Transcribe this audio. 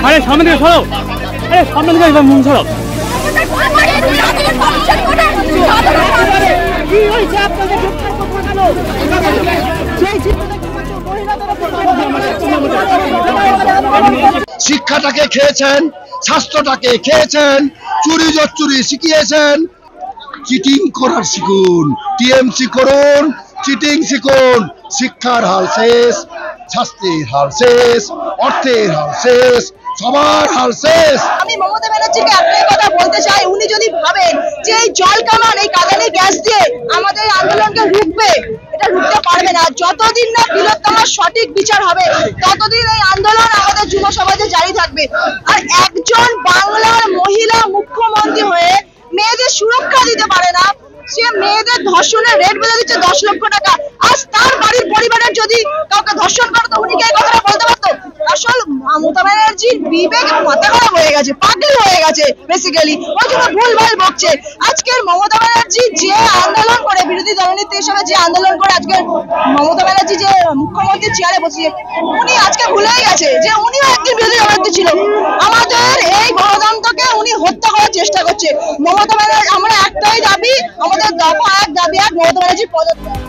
আরে সামনে দিকে সরো, আরে সামনে দিকে একবার মুখ সরো। শিক্ষাটাকে খেয়েছেন, স্বাস্থ্যটাকে খেয়েছেন, চুরি জচ্চুরি শিখিয়েছেন। চিটিং করার শিখুন, টিএমসি করুন, চিটিং শিখুন। শিক্ষার হাল শেষ, স্বাস্থ্যের হাল শেষ, অর্থের হাল শেষ, সবার হাল শেষ। আমি মমতা ব্যানার্জিকে একটাই কথা বলতে চাই, উনি যদি ভাবেন যে এই জল কামান, এই কাঁদানে গ্যাস দিয়ে আমাদের আন্দোলনকে রুখবে, এটা রুখতে পারবে না। যতদিন না তিলোত্তমার সঠিক বিচার হবে ততদিন এই আন্দোলন আমাদের যুব সমাজে জারি থাকবে। আর একজন বাংলার মহিলা মুখ্যমন্ত্রী হয়ে মেয়েদের সুরক্ষা দিতে পারে না, সে মেয়েদের ধর্ষণের রেট বেঁধে দিচ্ছে 10 লক্ষ টাকা। আজ তার বাড়ির পরিবারের যদি কাউকে ধর্ষণ করে তো উনি কি এই কথাটা বলতে পারতো? আসল মমতা ব্যানার্জির বিবেক মাথা খারাপ হয়ে গেছে, পাগল হয়ে গেছে বেসিক্যালি, ওই জন্য ভুলভাল বকছে। আজকের মমতা ব্যানার্জি যে আন্দোলন করে, বিরোধী দলনেত্রী হিসেবে যে আন্দোলন করে আজকের মমতা ব্যানার্জি যে মুখ্যমন্ত্রী চেয়ারে বসিয়ে, উনি আজকে ভুলেই গেছে যে উনিও একদিন বিরোধী দলনেত্রী ছিল। আমাদের এই গণতন্ত্রকে উনি হত্যা করার চেষ্টা করছে। মমতা ব্যানার্জি, আমরা একটাই দাবি, আমাদের দফা 1 দাবি 1, মমতা ব্যানার্জি পদত্যাগ।